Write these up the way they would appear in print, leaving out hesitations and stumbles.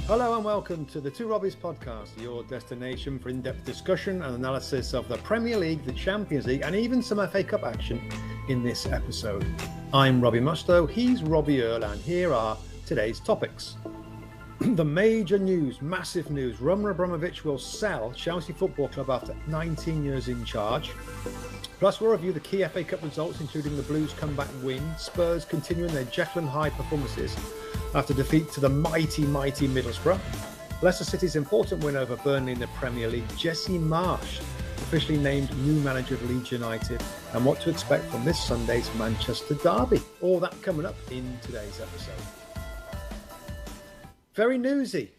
Hello and welcome to the Two Robbies podcast, your destination for in-depth discussion and analysis of the Premier League, the Champions League, and even some FA Cup action in this episode. I'm Robbie Mustoe, he's Robbie Earle, and here are today's topics. The major news, massive news, Roman Ambramovich will sell Chelsea Football Club after 19 years in charge. Plus, we'll review the key FA Cup results, including the Blues' comeback win, Spurs continuing their Jekyll Hyde performances after defeat to the mighty Middlesbrough, Leicester City's important win over Burnley in the Premier League, Jesse Marsch officially named new manager of Leeds United, and what to expect from this Sunday's Manchester derby. All that coming up in today's episode. Very newsy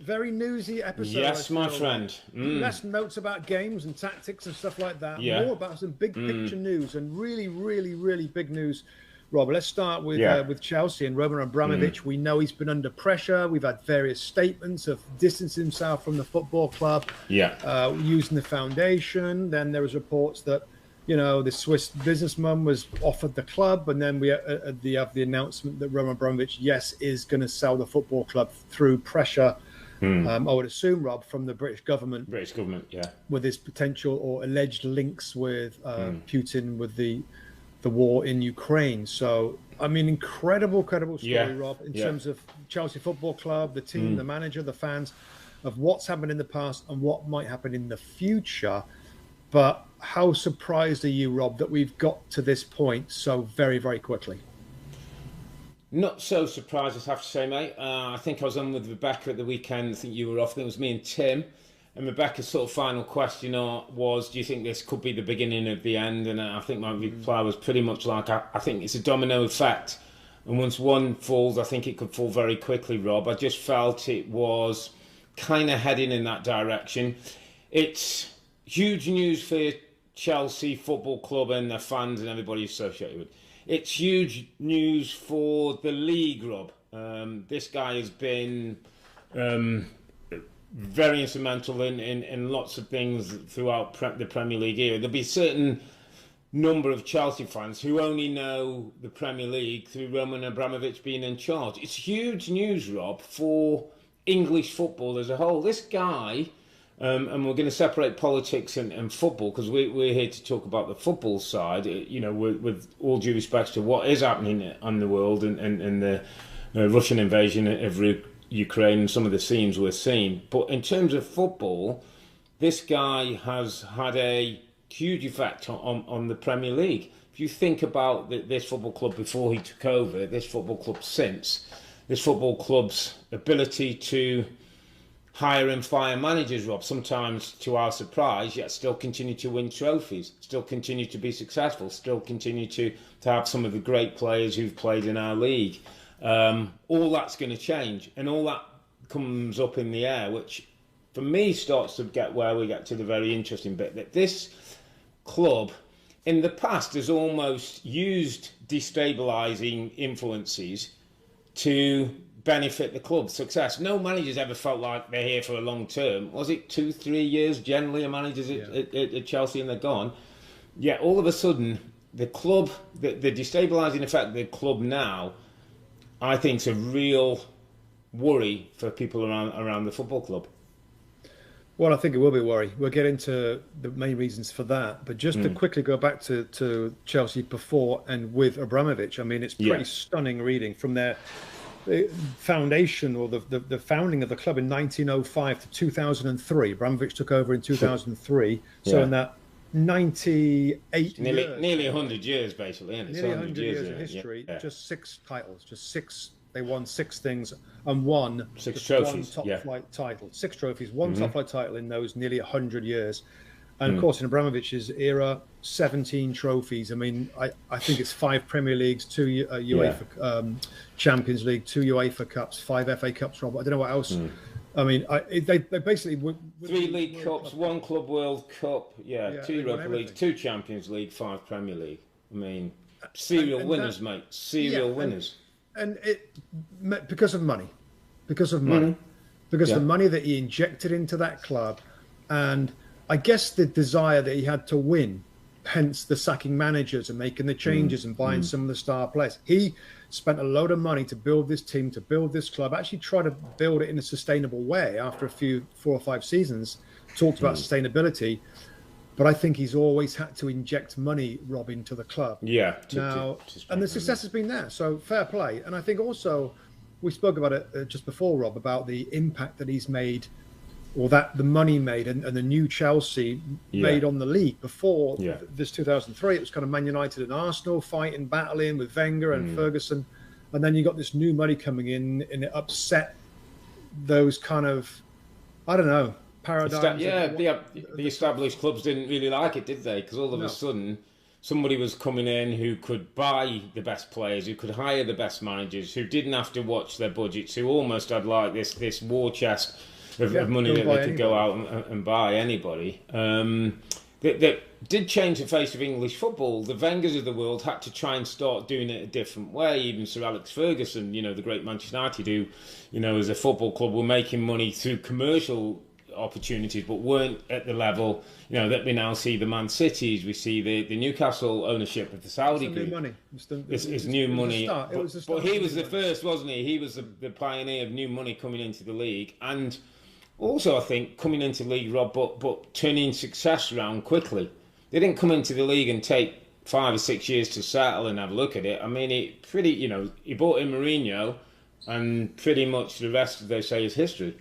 episode. Yes, my friend. Less notes about games and tactics and stuff like that. Yeah. More about some big picture news and really big news. Rob, let's start with Chelsea and Roman Ambramovich. We know he's been under pressure. We've had various statements of distancing himself from the football club, using the foundation. Then there was reports that, you know, the Swiss businessman was offered the club, and then we have the announcement that Roman Ambramovich, is going to sell the football club through pressure. I would assume, Rob, from the British government. With his potential or alleged links with Putin with the war in Ukraine. So, I mean, incredible story, Rob, in terms of Chelsea Football Club, the team, the manager, the fans, of what's happened in the past and what might happen in the future. But how surprised are you, Rob, that we've got to this point so very quickly? Not so surprised, I have to say, mate. I think I was on with Rebecca at the weekend. I think you were off. I think it was me and Tim. And Rebecca's sort of final question was, do you think this could be the beginning of the end? And I think my reply was pretty much like, I think it's a domino effect. And once one falls, I think it could fall very quickly, Rob. I just felt it was kind of heading in that direction. It's huge news for Chelsea Football Club and their fans and everybody associated with it. It's huge news for the league, Rob. This guy has been very instrumental in lots of things throughout the Premier League era. There'll be a certain number of Chelsea fans who only know the Premier League through Roman Ambramovich being in charge. It's huge news, Rob, for English football as a whole. This guy, and we're going to separate politics and football because we're here to talk about the football side, you know, with all due respect to what is happening on the world and the Russian invasion of Ukraine and some of the scenes we're seeing. But in terms of football, this guy has had a huge effect on the Premier League. If you think about this football club before he took over, this football club since, this football club's ability to hire and fire managers, Rob, sometimes to our surprise, yet still continue to win trophies, still continue to be successful, still continue to have some of the great players who've played in our league. All that's going to change, and all that comes up in the air, which for me starts to get where we get to the very interesting bit, that this club in the past has almost used destabilising influences to benefit the club's success. No manager's ever felt like they're here for a long term. Was it 2-3 years generally a manager's at Chelsea and they're gone? Yeah, all of a sudden the club, the destabilising effect of the club now, I think it's a real worry for people around the football club. Well, I think it will be a worry. We'll get into the main reasons for that. But just to quickly go back to Chelsea before and with Abramovich, I mean, it's pretty stunning reading from their foundation or the founding of the club in 1905 to 2003. Abramovich took over in 2003. So in that 98 nearly 100 years, basically. Isn't it? Nearly 100 years of history. Just 6 titles. Just 6. They won 6 things and won 6 trophies. One top flight title. 6 trophies, 1 top flight title in those nearly 100 years. And of course, in Abramovich's era, 17 trophies. I mean, I think it's 5 Premier Leagues, 2 UEFA Champions League, 2 UEFA Cups, 5 FA Cups, Rob. I don't know what else. I mean, they basically... 3 League Cups, 1 Club World Cup, 2 Europa Leagues, 2 Champions League, 5 Premier League. I mean, serial winners, mate. Serial winners. And it because of money. Because of money. Because the money that he injected into that club, and I guess the desire that he had to win hence the sacking managers and making the changes and buying some of the star players. He spent a load of money to build this team, to build this club, actually try to build it in a sustainable way after a few 4 or 5 seasons, talked about sustainability. But I think he's always had to inject money, Rob, into the club. Yeah. And the success has been there. So fair play. And I think also, we spoke about it just before, Rob, about the impact that he's made, or that the money made and the new Chelsea made on the league. Before this 2003, it was kind of Man United and Arsenal fighting, battling with Wenger and Ferguson. And then you got this new money coming in, and it upset those kind of, I don't know, paradigms. The established clubs didn't really like it, did they? Because all of a sudden, somebody was coming in who could buy the best players, who could hire the best managers, who didn't have to watch their budgets, who almost had like this war chest of money that they could go out and buy anybody. That did change the face of English football. The Wengers of the world had to try and start doing it a different way. Even Sir Alex Ferguson, the great Manchester United, who, as a football club, were making money through commercial opportunities, but weren't at the level, that we now see the Man Cities. We see the Newcastle ownership of the Saudi group. New money. It's new money. But he was the money. First, wasn't he? He was the pioneer of new money coming into the league, and also I think coming into the league, Rob, but turning success around quickly. They didn't come into the league and take 5 or 6 years to settle and have a look at it. I mean, he bought in Mourinho, and pretty much the rest, they say, is history.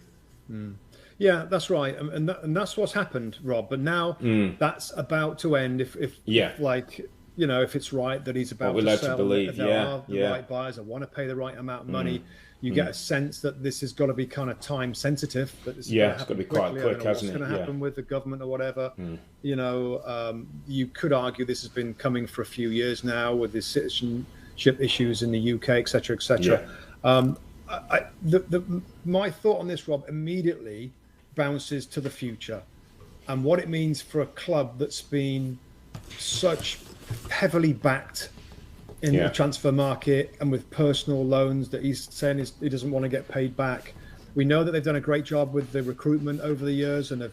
Yeah, that's right, and that's what's happened, Rob. But now that's about to end. If it's right that he's about to sell, if there are the right buyers that want to pay the right amount of money, you get a sense that this has got to be kind of time sensitive. That this it's got to be quite quick, hasn't it? What's going to happen with the government or whatever? You could argue this has been coming for a few years now with the citizenship issues in the UK, etc., etc. My thought on this, Rob, immediately bounces to the future and what it means for a club that's been such heavily backed in the transfer market and with personal loans that he's saying he doesn't want to get paid back. We know that they've done a great job with the recruitment over the years and have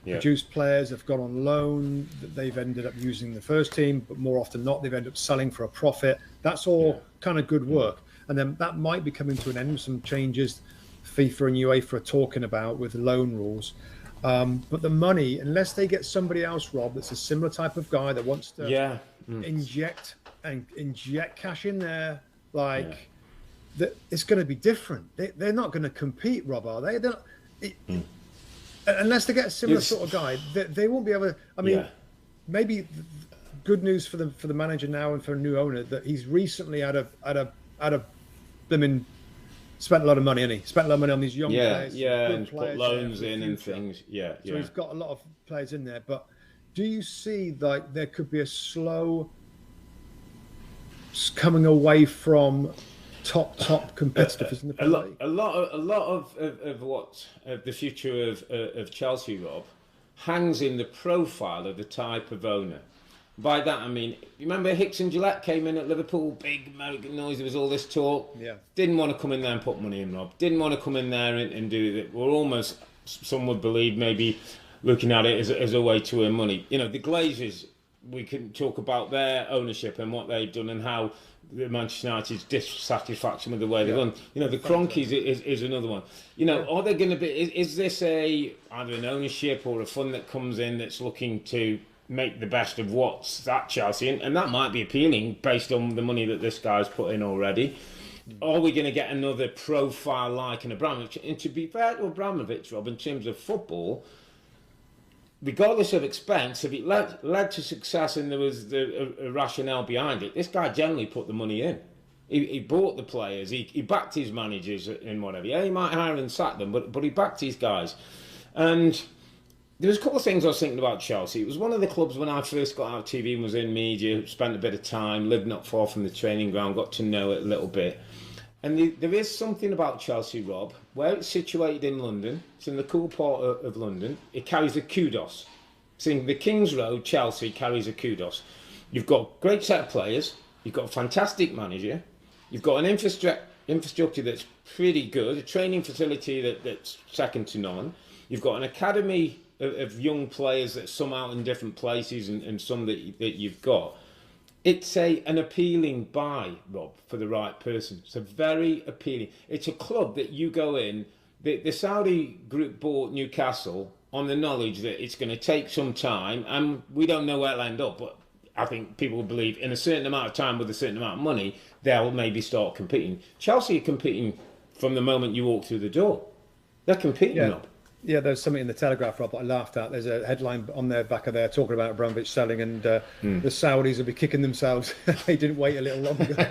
produced players, have gone on loan, that they've ended up using the first team, but more often not, they've ended up selling for a profit. That's all kind of good work. And then that might be coming to an end with some changes FIFA and UEFA are talking about with loan rules. But the money, unless they get somebody else, Rob, that's a similar type of guy that wants to inject cash in there, it's going to be different. They're not going to compete, Rob, are they? Unless they get a similar sort of guy, they won't be able to. I mean, maybe good news for the manager now and for a new owner that he's recently had a blimmin' spent a lot of money, hasn't he? Spent a lot of money on these young players. And put loans in and things. So he's got a lot of players in there. But do you see like there could be a slow coming away from top competitors in the Premier League? A lot of what the future of Chelsea, Rob, hangs in the profile of the type of owner. By that I mean, you remember Hicks and Gillette came in at Liverpool, big American noise, there was all this talk. Didn't want to come in there and put money in, Rob. Didn't want to come in there and do it. We're almost, some would believe, maybe looking at it as a way to earn money. The Glazers, we can talk about their ownership and what they've done and how the Manchester United's dissatisfaction with the way they've done. The Cronkies is another one. Are they going to be, is this either an ownership or a fund that comes in that's looking to make the best of what's at Chelsea, and that might be appealing based on the money that this guy's put in already. Are we going to get another profile like an Abramovich? And to be fair to Abramovich, Rob, in terms of football, regardless of expense, if it led to success and there was a rationale behind it, this guy generally put the money in. He bought the players, he backed his managers and whatever. Yeah, he might hire and sack them, but he backed his guys. And there was a couple of things I was thinking about Chelsea. It was one of the clubs when I first got out of TV and was in media, spent a bit of time, lived not far from the training ground, got to know it a little bit. And there is something about Chelsea, Rob, where it's situated in London. It's in the cool part of London. It carries a kudos. It's in the King's Road, Chelsea carries a kudos. You've got a great set of players. You've got a fantastic manager. You've got an infrastructure that's pretty good, a training facility that's second to none. You've got an academy of young players that some out in different places and some that you've got. It's an appealing buy, Rob, for the right person. It's a very appealing. It's a club that you go in. The Saudi group bought Newcastle on the knowledge that it's going to take some time, and we don't know where it'll end up, but I think people will believe in a certain amount of time with a certain amount of money, they'll maybe start competing. Chelsea are competing from the moment you walk through the door. They're competing up. Yeah, there's something in the Telegraph, Rob, that I laughed at. There's a headline on their back of there talking about Abramovich selling, and the Saudis will be kicking themselves. They didn't wait a little longer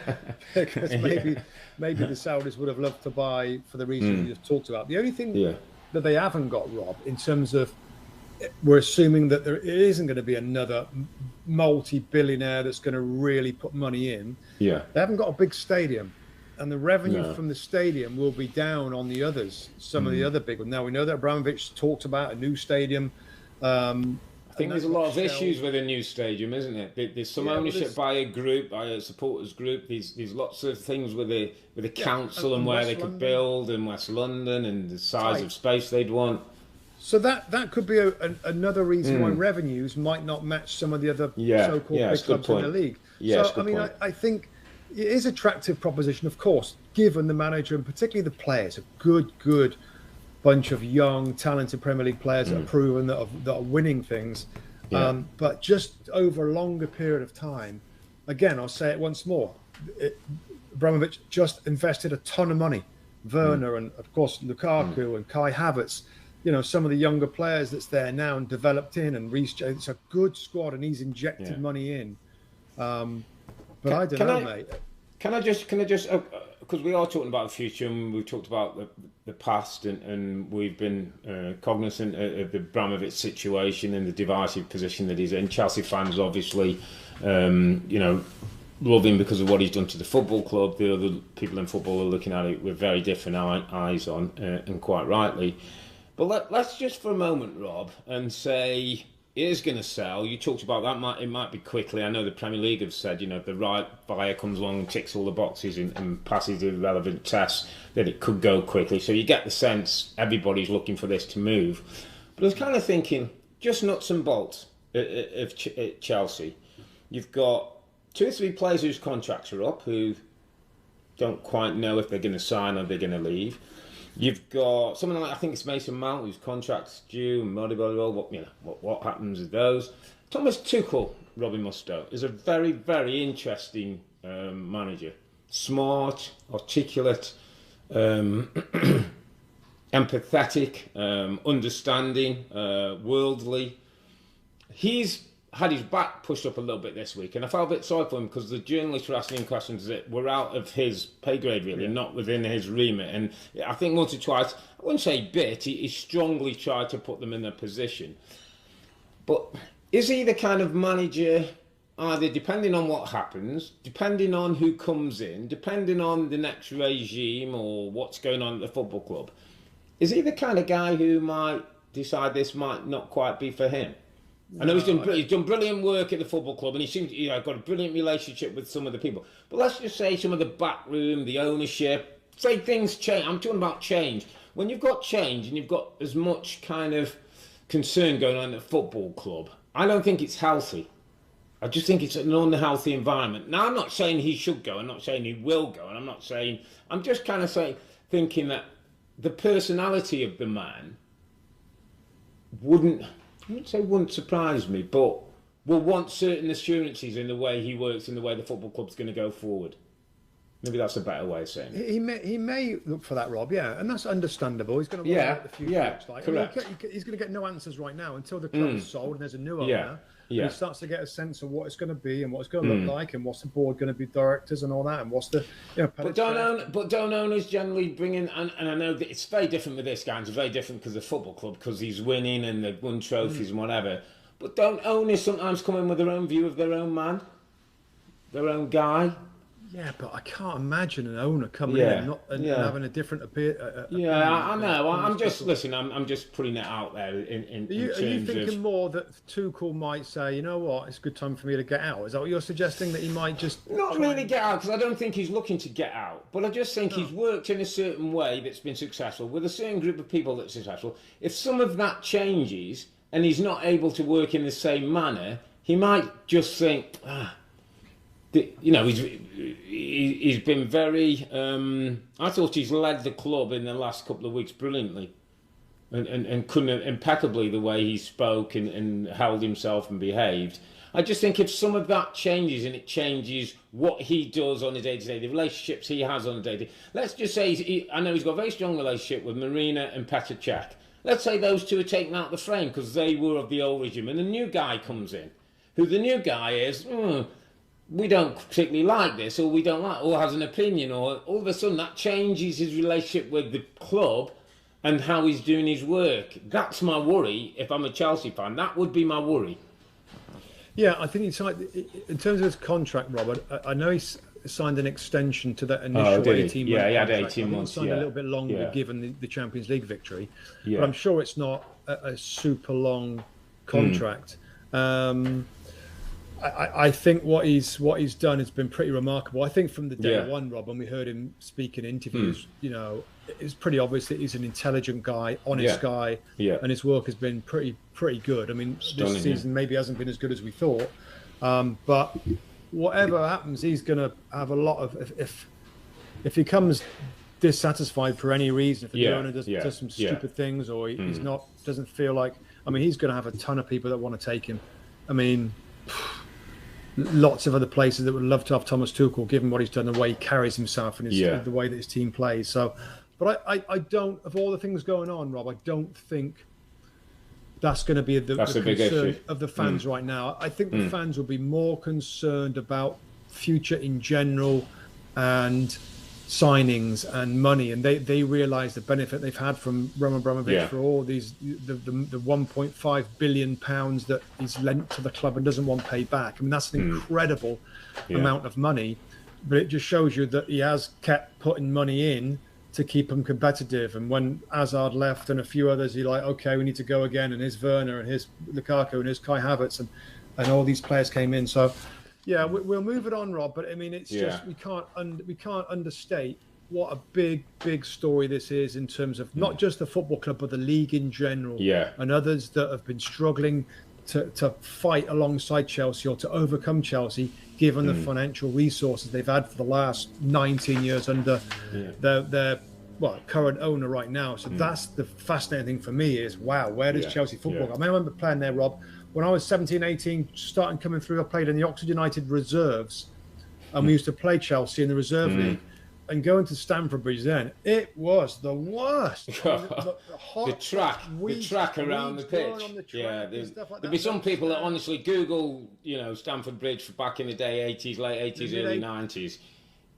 because maybe the Saudis would have loved to buy for the reason you just talked about. The only thing that they haven't got, Rob, in terms of, we're assuming that it isn't going to be another multi-billionaire that's going to really put money in. Yeah, they haven't got a big stadium. And the revenue from the stadium will be down on the others, some of the other big ones. Now, we know that Abramovich talked about a new stadium. I think there's a lot of issues with a new stadium, isn't it? There's some ownership by a group, by a supporters group. There's lots of things with the council and where West they could London. Build in West London and the size of space they'd want. So that could be another reason why revenues might not match some of the other so-called big clubs in the league. Yeah, so, I think it is an attractive proposition, of course, given the manager and particularly the players, a good bunch of young, talented Premier League players that are proven, that are winning things. Yeah. But just over a longer period of time, again, I'll say it once more, Abramovich just invested a ton of money. Werner and, of course, Lukaku and Kai Havertz, some of the younger players that's there now and developed in, and Reece James. It's a good squad, and he's injected money in. But I don't know, mate. Can I just, because we are talking about the future and we've talked about the past and we've been cognizant of the Abramovich situation and the divisive position that he's in. Chelsea fans obviously, love him because of what he's done to the football club. The other people in football are looking at it with very different eyes on, and quite rightly. But let's just for a moment, Rob, and say it is going to sell. You talked about that. It might be quickly. I know the Premier League have said, if the right buyer comes along and ticks all the boxes and passes the relevant tests, that it could go quickly. So you get the sense everybody's looking for this to move. But I was kind of thinking, just nuts and bolts at Chelsea. You've got 2 or 3 players whose contracts are up, who don't quite know if they're going to sign or they're going to leave. You've got someone like, I think it's Mason Mount, whose contract's due, and what happens with those. Thomas Tuchel, Robbie Mustoe, is a very, very interesting manager. Smart, articulate, empathetic, understanding, worldly. He's had his back pushed up a little bit this week, and I felt a bit sorry for him because the journalists were asking him questions that were out of his pay grade, really, not within his remit. And I think once or twice, I wouldn't say bit, he strongly tried to put them in their position. But is he the kind of manager, either depending on what happens, depending on who comes in, depending on the next regime or what's going on at the football club, is he the kind of guy who might decide this might not quite be for him? I know he's done brilliant work at the football club, and he seems to got a brilliant relationship with some of the people. But let's just say some of the backroom, the ownership, say things change. I'm talking about change. When you've got change and you've got as much kind of concern going on at the football club, I don't think it's healthy. I just think it's an unhealthy environment. Now, I'm not saying he should go. I'm not saying he will go. And I'm just kind of thinking that the personality of the man wouldn't surprise me, but will want certain assurances in the way he works, in the way the football club's going to go forward. Maybe that's a better way of saying it. He may look for that, Rob, and that's understandable. He's going to work out the future. Correct. He's going to get no answers right now until the club is sold and there's a new owner. Yeah. And he starts to get a sense of what it's going to be and what it's going to look like and what's the board going to be, directors and all that, and what's the but don't owners generally bring in, and I know that it's very different with this guy. It's very different because the football club, because he's winning and they've won trophies and whatever. But don't owners sometimes come in with their own view of their own man, their own guy? Yeah, but I can't imagine an owner coming in and having a different opinion. I know. I'm just I'm just putting it out there. Are you thinking more that Tuchel might say, you know what, it's a good time for me to get out? Is that what you're suggesting? That he might just not really get out, because I don't think he's looking to get out. But I just think he's worked in a certain way that's been successful with a certain group of people that's successful. If some of that changes, and he's not able to work in the same manner, he might just think, he's been very. I thought he's led the club in the last couple of weeks brilliantly, and couldn't impeccably the way he spoke and held himself and behaved. I just think if some of that changes and it changes what he does on a day-to-day, the relationships he has on a day-to-day. Let's just say, I know he's got a very strong relationship with Marina and Petr Cech. Let's say those two are taken out of the frame because they were of the old regime, and the new guy comes in, who the new guy is, we don't particularly like this, or we don't like, or has an opinion, or all of a sudden that changes his relationship with the club and how he's doing his work. That's my worry. If I'm a Chelsea fan, that would be my worry. Yeah, I think in terms of his contract, Robert, I know he's signed an extension to that initial 18-month he had contract. 18 months. Signed a little bit longer given the Champions League victory, but I'm sure it's not a super long contract. I think what he's done has been pretty remarkable. I think from the day one, Rob, when we heard him speak in interviews, it's pretty obvious that he's an intelligent guy, honest guy, and his work has been pretty good. I mean, this season maybe hasn't been as good as we thought, but whatever happens, he's going to have a lot of if he comes dissatisfied for any reason, if the owner does some stupid things, or he's doesn't feel like, I mean, he's going to have a ton of people that want to take him. I mean, lots of other places that would love to have Thomas Tuchel, given what he's done, the way he carries himself and the way that his team plays. So, but I don't, of all the things going on, Rob, I don't think that's going to be the concern of the fans right now. I think the fans will be more concerned about future in general and signings and money, and they realise the benefit they've had from Roman Ambramovich for all these the 1.5 billion pounds that he's lent to the club and doesn't want paid back. I mean, that's an incredible amount of money, but it just shows you that he has kept putting money in to keep them competitive. And when Hazard left and a few others, he's like, okay, we need to go again. And his Werner and his Lukaku and his Kai Havertz and all these players came in. So, yeah, we'll move it on, Rob. But I mean, it's just we can't understate what a big story this is in terms of not just the football club, but the league in general. Yeah, and others that have been struggling to fight alongside Chelsea or to overcome Chelsea, given the financial resources they've had for the last 19 years under their current owner right now. So that's the fascinating thing for me is, wow, where does Chelsea football go? I remember playing there, Rob, when I was 17, 18, starting coming through. I played in the Oxford United reserves, and we used to play Chelsea in the reserve league. And going to Stamford Bridge then, it was the worst. The track around the pitch. There'd be some people that honestly Google, Stamford Bridge back in the day, late 80s, early 90s.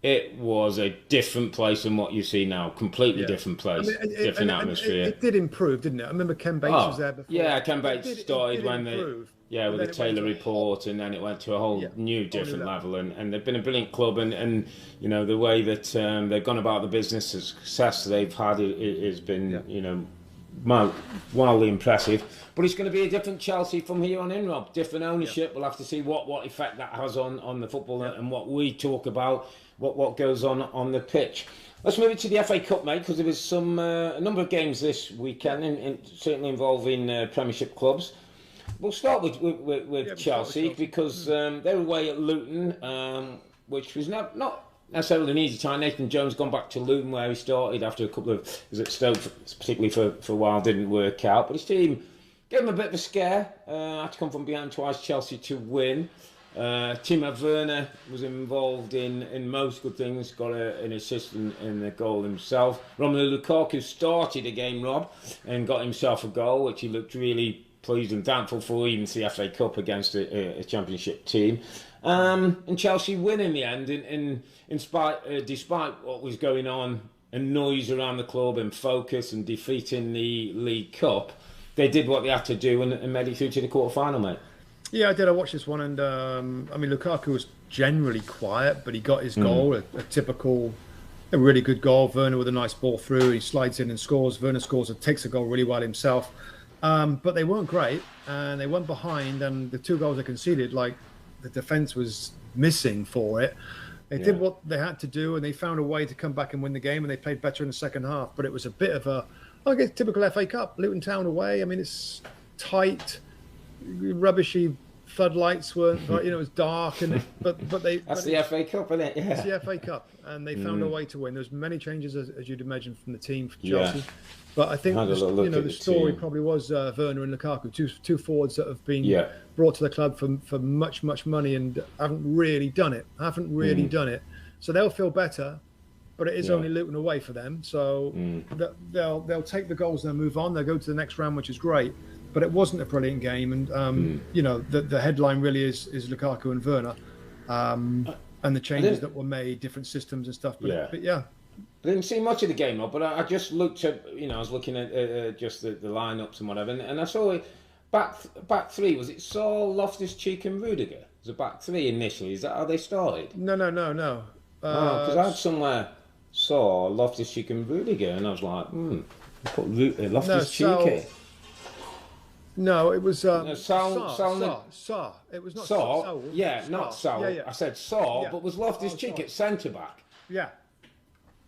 It was a different place than what you see now. Completely different place, different atmosphere. It did improve, didn't it? I remember Ken Bates was there before. Yeah, Ken Bates started when with the Taylor report, and then it went to a whole new different level. And they've been a brilliant club, and the way that they've gone about the business, the success they've had has been wildly impressive. But it's going to be a different Chelsea from here on in, Rob. Different ownership. We'll have to see what effect that has on the football and what we talk about, what goes on the pitch. Let's move it to the FA Cup, mate, because there was a number of games this weekend, certainly involving Premiership clubs. We'll start with Chelsea because they're away at Luton, which was not necessarily an easy time. Nathan Jones gone back to Luton where he started after a couple of was at Stoke, particularly for a while, didn't work out. But his team gave him a bit of a scare. Had to come from behind twice, Chelsea to win. Timo Werner was involved in most good things, got an assist in the goal himself. Romelu Lukaku started a game, Rob, and got himself a goal, which he looked really pleased and thankful for, even to the FA Cup against a Championship team. And Chelsea win in the end, despite what was going on and noise around the club and focus and defeating the League Cup. They did what they had to do and made it through to the quarter-final, mate. Yeah, I did. I watched this one, and Lukaku was generally quiet, but he got his goal, a really good goal. Werner with a nice ball through, he slides in and scores. Werner scores and takes a goal really well himself. But they weren't great, and they went behind, and the two goals they conceded, the defence was missing for it. They did what they had to do, and they found a way to come back and win the game, and they played better in the second half. But it was a bit of typical FA Cup, Luton Town away. I mean, it's tight, rubbishy floodlights weren't. It was dark, but they. That's the FA Cup, isn't it? Yeah. It's the FA Cup, and they found a way to win. There's many changes, as you'd imagine, from the team for Chelsea. Yeah. But I think the story probably was Werner and Lukaku, two forwards that have been brought to the club for much money and haven't really done it. So they'll feel better, but it is only Luton away for them. So they'll take the goals and they'll move on. They'll go to the next round, which is great. But it wasn't a brilliant game, and the headline really is Lukaku and Werner, and the changes that were made, different systems and stuff. But yeah. I didn't see much of the game, but I just looked at, I was looking at just the lineups and whatever, and I saw it back three. Was it Saul, Loftus-Cheek, and Rudiger? It was a back three initially. Is that how they started? No. Because I had somewhere Saul, Loftus-Cheek, and Rudiger, and I was like, put Loftus-Cheek in. No, it was Saul. It was not Saul. Not Saul. Yeah. I said Saul, but was Loftus-Cheek at centre back? Yeah.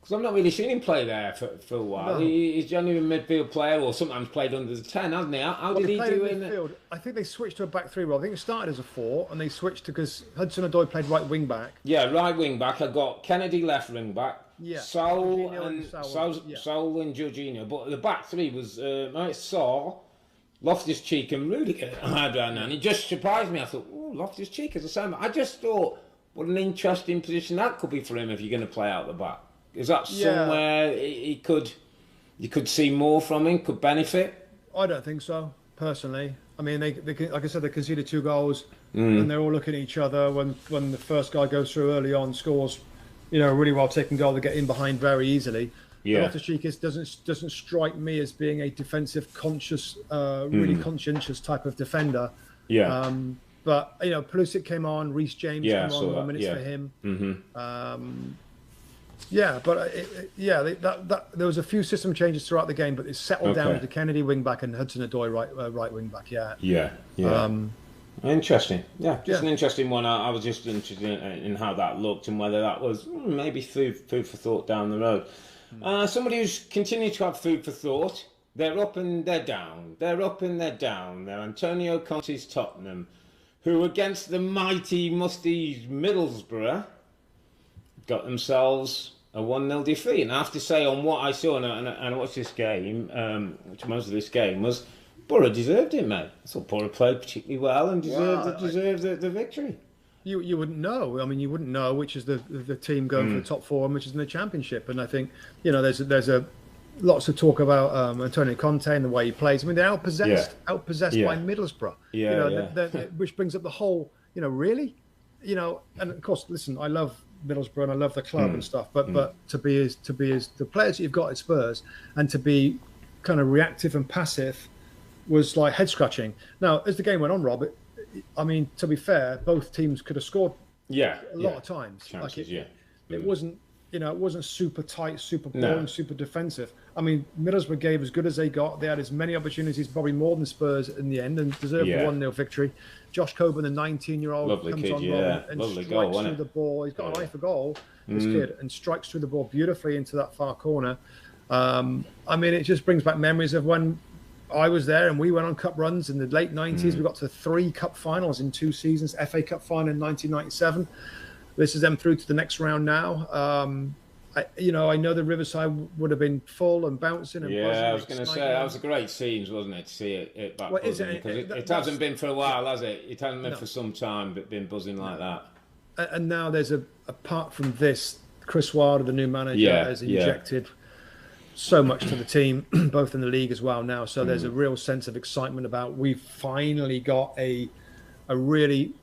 Because I've not really seen him play there for a while. No. He's generally a midfield player, or sometimes played under the 10, hasn't he? How did he do in midfield? I think they switched to a back three role. I think it started as a 4, and they switched to, because Hudson-Odoi played right wing back. Yeah, right wing back. I got Kennedy left wing back. Yeah. Saul and Jorginho. But the back three was Saul, Loftus-Cheek, and Rudiger. And it just surprised me. I thought, Loftus-Cheek as a centre. I just thought, what an interesting position that could be for him if you're going to play out the back. Is that somewhere you could see more from him, could benefit? I don't think so, personally. I mean, they like I said, they conceded 2 goals, and they're all looking at each other when the first guy goes through early on, scores, a really well taken goal, they get in behind very easily. Yeah. Loftus-Cheek doesn't strike me as being a defensive conscious, really conscientious type of defender. Yeah. But Pulisic came on, Reece James came on, 1 minute for him. Mm-hmm. There was a few system changes throughout the game, but it settled down to Kennedy wing back and Hudson-Odoi right wing back. Yeah. Interesting. Yeah, just an interesting one. I was just interested in how that looked and whether that was maybe food for thought down the road. Somebody who's continued to have food for thought. They're up and they're down. They're up and they're down. They're Antonio Conte's Tottenham, who against the mighty musty Middlesbrough got themselves a 1-0 defeat. And I have to say, on what I saw, and I watched this game, which most of this game was, Borough deserved it, mate. I thought Borough played particularly well and deserved the victory. You wouldn't know. I mean, you wouldn't know which is the team going for the top 4 and which is in the Championship. And I think, there's lots of talk about Antonio Conte and the way he plays. I mean, they're outpossessed by Middlesbrough. Which brings up the whole, really? And of course, listen, I love Middlesbrough and I love the club and stuff, but to be as the players that you've got at Spurs and to be kind of reactive and passive was like head scratching. Now, as the game went on, Rob, to be fair, both teams could have scored a lot of times. Chances, it wasn't it wasn't super tight, super boring, super defensive. I mean, Middlesbrough gave as good as they got. They had as many opportunities, probably more than Spurs in the end, and deserved a 1-0 victory. Josh Coburn, the 19-year-old, comes on and strikes through the ball. He's got an eye for goal, this kid, and strikes through the ball beautifully into that far corner. It just brings back memories of when I was there and we went on cup runs in the late 90s. We got to 3 cup finals in 2 seasons, FA Cup final in 1997. This is them through to the next round now. I know the Riverside would have been full and bouncing and buzzing. I was going to say, that was a great scenes, wasn't it, to see it back buzzing? Because it hasn't been for a while, has it? It hasn't been for some time, but been buzzing like that. And now there's apart from this, Chris Wilder, the new manager, has injected so much to the team, both in the league as well now. So there's a real sense of excitement about we've finally got a really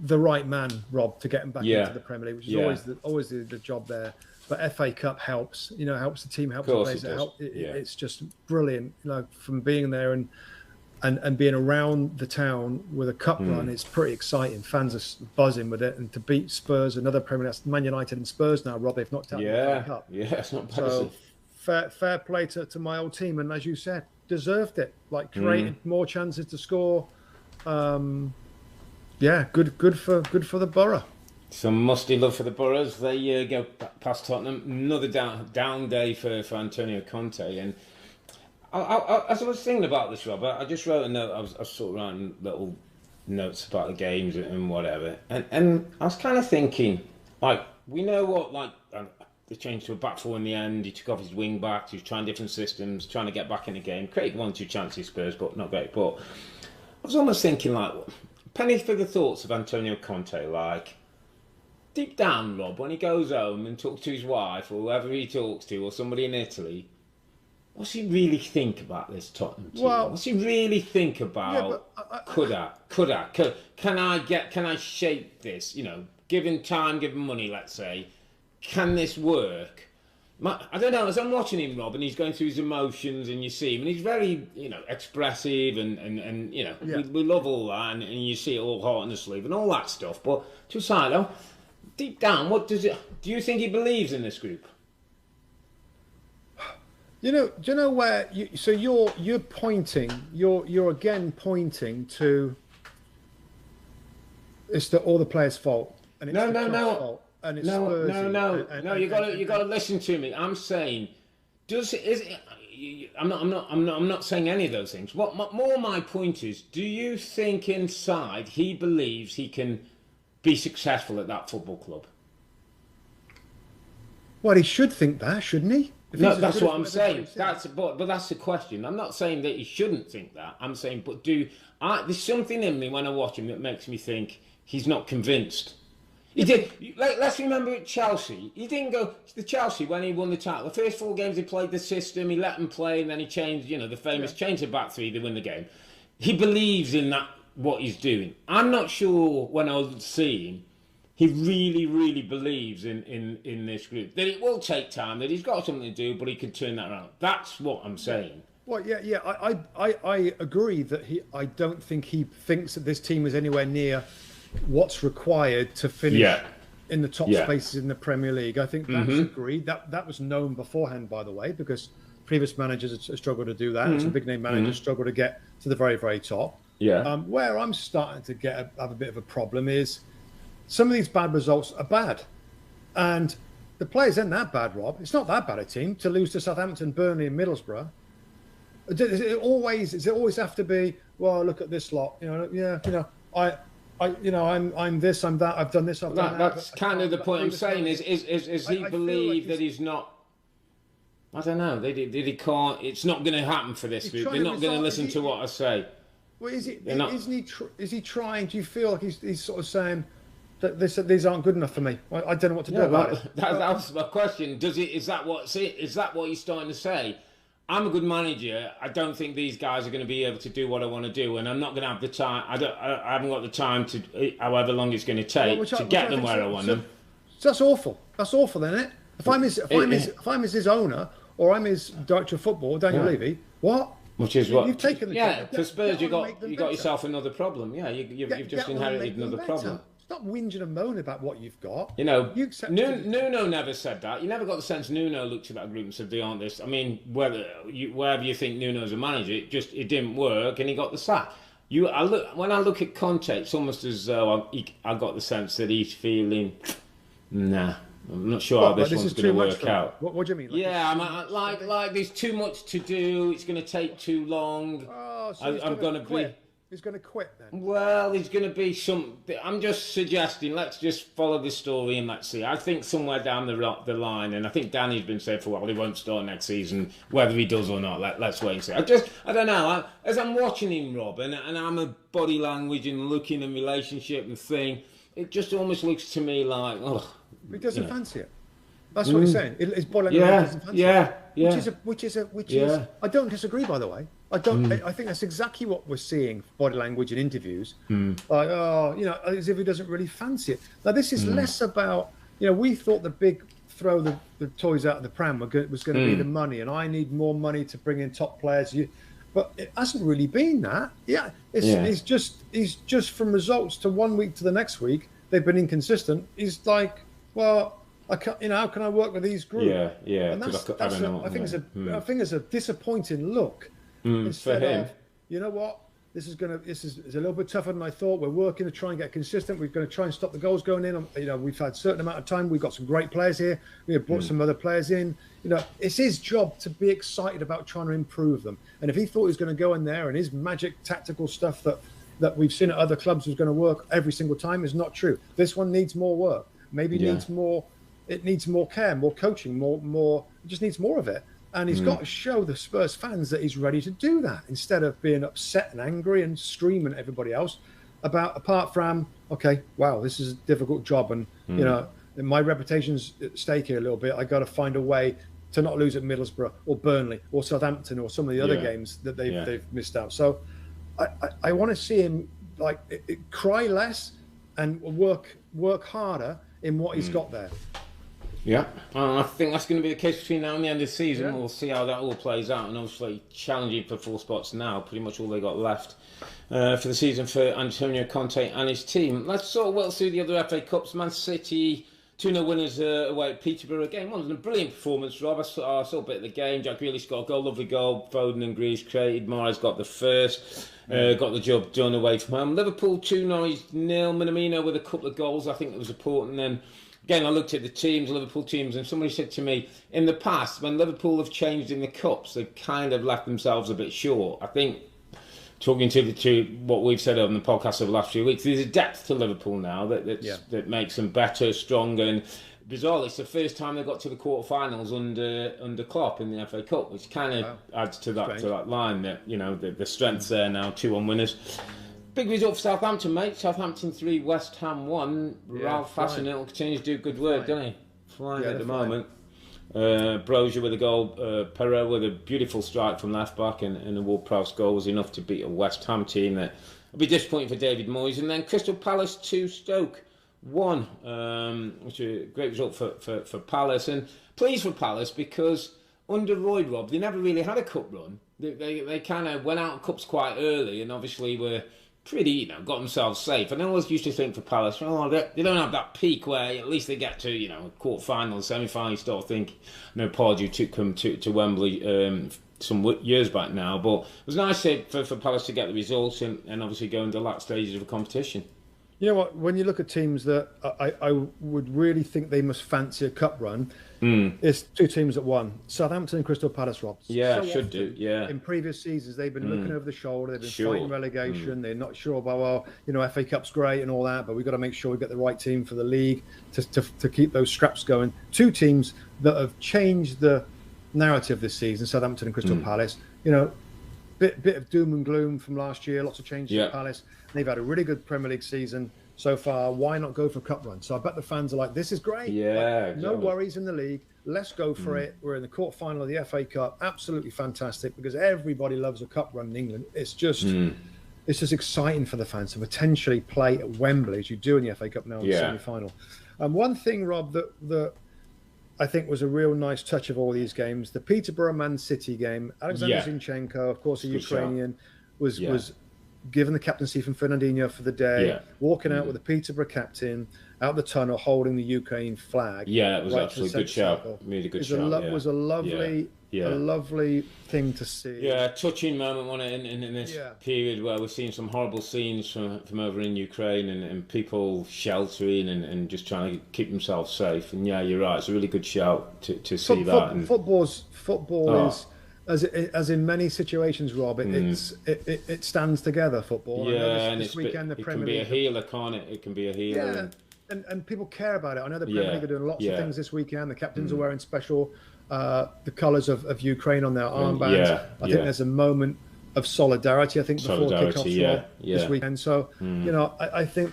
the right man, Rob, to get him back into the Premier League, which is always the job there. But FA Cup helps, helps the team, helps the players. It's just brilliant, from being there and being around the town with a cup run. It's pretty exciting. Fans are buzzing with it, and to beat Spurs, another Premier League, Man United and Spurs now, Rob, they've knocked out the FA Cup. Yeah, it's not bad. So fair play to my old team, and as you said, deserved it. Like created more chances to score. Good for the Borough. Some musty love for the Boroughs. They go past Tottenham. Another down day for Antonio Conte. And As I was thinking about this, Rob, I just wrote a note. I was sort of writing little notes about the games and whatever, and I was kind of thinking, like, we know what, like, they changed to a back four in the end. He took off his wing backs. He was trying different systems, trying to get back in the game. Created 1-2 chances, Spurs, but not great. But I was almost thinking, like, penny for the thoughts of Antonio Conte, like, deep down, Rob, when he goes home and talks to his wife or whoever he talks to or somebody in Italy, what's he really think about this Tottenham team? Well, what's he really think about? Yeah, can I shape this? You know, given time, given money, let's say, can this work? I don't know. As I'm watching him, Rob, and he's going through his emotions, and you see him, and he's very, you know, expressive, and you know, we love all that, and you see it all heart on the sleeve and all that stuff. But to a side, though, deep down, what does it? Do you think he believes in this group? You know, do you know where? You're pointing. You're again pointing to. It's all the players' fault, and it's no. Fault, and it's no. You got to listen to me. I'm saying, I'm not saying any of those things. More my point is, do you think inside he believes he can be successful at that football club? Well, he should think that, shouldn't he? No, that's what I'm saying. But that's the question. I'm not saying that he shouldn't think that. I'm saying, but there's something in me when I watch him that makes me think he's not convinced. He did. Let's remember at Chelsea. He didn't go to the Chelsea when he won the title. The first 4 games he played the system. He let them play, and then he changed. You know, the famous change of back three to win the game. He believes in that what he's doing. I'm not sure when I see him. He really, really believes in this group. That it will take time, that he's got something to do, but he can turn that around. That's what I'm saying. Well, yeah. I agree that I don't think he thinks that this team is anywhere near what's required to finish in the top spaces in the Premier League. I think that's agreed. That was known beforehand, by the way, because previous managers have struggled to do that. Some big-name managers struggle to get to the very, very top. Yeah. Where I'm starting to have a bit of a problem is some of these bad results are bad. And the players aren't that bad, Rob. It's not that bad a team to lose to Southampton, Burnley and Middlesbrough. Does it always have to be, well, look at this lot. I'm this, I'm that, I've done this, I've done that. That's kind of the point I'm saying is he believe that he's not, I don't know, that he can't, it's not going to happen for this group. They're not going to listen to what I say. Well, is he trying, do you feel like he's sort of saying, these aren't good enough for me. I don't know what to do about it. That's my question. Is that what he's starting to say? I'm a good manager. I don't think these guys are going to be able to do what I want to do, and I'm not going to have the time. I haven't got the time to, however long it's going to take, to get them where I want them. So that's awful. That's awful, isn't it? If I'm his owner or I'm his director of football, Daniel Levy, what? Which is what you've taken. For Spurs, you got yourself another problem. Yeah, you've just inherited another problem. Stop whinging and moaning about what you've got. You know, Nuno never said that. You never got the sense Nuno looked at that group and said they aren't this. I mean, wherever you think Nuno's a manager, it didn't work, and he got the sack. When I look at Conte, it's almost as though I got the sense that he's feeling, nah, I'm not sure how this one's going to work out. What do you mean? Like there's too much to do. It's going to take too long. Oh, so I'm going to quit. He's going to quit then? Well, there's going to be some. I'm just suggesting, let's just follow the story and let's see. I think somewhere down the line, and I think Danny's been saying for a while, he won't start next season, whether he does or not. Let's wait and see. I don't know. As I'm watching him, Rob, and I'm a body language and looking and relationship and thing, it just almost looks to me like, he doesn't fancy it. That's what he's saying. His body language doesn't fancy it. Yeah. Which is. I don't disagree, by the way. I don't. I think that's exactly what we're seeing. Body language in interviews, like as if he doesn't really fancy it. Now this is less about. We thought the big throw the toys out of the pram was going to be the money, and I need more money to bring in top players. But it hasn't really been that. Yeah, it's just from results to one week to the next week they've been inconsistent. He's like, well. I can't, how can I work with these groups? Yeah. And I think it's a disappointing look. Instead for him. of, you know what? this is a little bit tougher than I thought. We're working to try and get consistent. We're going to try and stop the goals going in. We've had a certain amount of time. We've got some great players here. We have brought some other players in. It's his job to be excited about trying to improve them. And if he thought he was going to go in there and his magic tactical stuff that we've seen at other clubs was going to work every single time is not true. This one needs more work. Maybe needs more. It needs more care, more coaching, more. It just needs more of it. And he's got to show the Spurs fans that he's ready to do that instead of being upset and angry and screaming at everybody else apart from, okay, wow, this is a difficult job. And, my reputation's at stake here a little bit. I got to find a way to not lose at Middlesbrough or Burnley or Southampton or some of the other games that they've missed out. So I want to see him cry less and work harder in what he's got there. Yeah, I think that's going to be the case between now and the end of the season. Yeah. We'll see how that all plays out, and obviously challenging for 4 spots now, pretty much all they got left for the season for Antonio Conte and his team. Let's sort of well through the other FA Cups. Man City 2-0 winners away at Peterborough. Again, one of a brilliant performance, Rob. I saw a bit of the game. Jack Grealish got a goal, lovely goal. Foden and Greaves created. Mahrez got the first. Got the job done away from home. Liverpool 2-0. Minamino with a couple of goals. I think it was important. Then again, I looked at the teams, Liverpool teams, and somebody said to me, in the past, when Liverpool have changed in the Cups, they've kind of left themselves a bit short. I think, talking to what we've said on the podcast over the last few weeks, there's a depth to Liverpool now that makes them better, stronger, and bizarrely, it's the first time they got to the quarterfinals under Klopp in the FA Cup, which kind of adds to that line that, the strength's there now, 2-1 winners. Big result for Southampton, mate. Southampton 3, West Ham 1. Ralph Hasenhüttl continues to do good work, doesn't he? Flying at the moment. Brozier with a goal. Pereira with a beautiful strike from left back, and a Ward-Prowse goal was enough to beat a West Ham team that will be disappointing for David Moyes. And then Crystal Palace 2, Stoke 1, which is a great result for Palace. And pleased for Palace because under Roy, Rob, they never really had a cup run. They kind of went out of cups quite early, and obviously were pretty, got themselves safe. And I always used to think for Palace, they don't have that peak where at least they get to, quarter-final, semi-final, you start thinking, Pardew took them to Wembley some years back now. But it was nice for Palace to get the results and obviously go into the last stages of the competition. You know what, when you look at teams that I would really think they must fancy a cup run, it's 2 teams that won. Southampton and Crystal Palace, Rob. Yeah, should do, yeah. In previous seasons, they've been looking over the shoulder, they've been fighting relegation, they're not sure about, FA Cup's great and all that, but we've got to make sure we get the right team for the league to keep those scraps going. 2 teams that have changed the narrative this season, Southampton and Crystal Palace. Bit of doom and gloom from last year, lots of changes at Palace. They've had a really good Premier League season so far. Why not go for a cup run? So I bet the fans are like, this is great. Yeah, no worries in the league. Let's go for it. We're in the quarter-final of the FA Cup. Absolutely fantastic because everybody loves a cup run in England. It's just exciting for the fans to potentially play at Wembley as you do in the FA Cup now in the semi-final. And one thing, Rob, that I think was a real nice touch of all these games, the Peterborough Man City game. Alexander Zinchenko, of course, a Ukrainian, was given the captaincy from Fernandinho for the day, walking out with the Peterborough captain out the tunnel holding the Ukraine flag. Yeah, it was actually a good shout. Really good shout. It was a lovely thing to see. Yeah, touching moment, wasn't it, in this period where we're seeing some horrible scenes from over in Ukraine and people sheltering and just trying to keep themselves safe. And yeah, you're right. It's a really good shout to see that. Football is. As in many situations, Rob, it stands together, football. Yeah, this weekend, the Premier League. It can be a healer, can't it? It can be a healer. Yeah, and people care about it. I know the Premier League are doing lots of things this weekend. The captains are wearing special, the colours of Ukraine on their armbands. I think there's a moment of solidarity, before kick-off this weekend. So, I think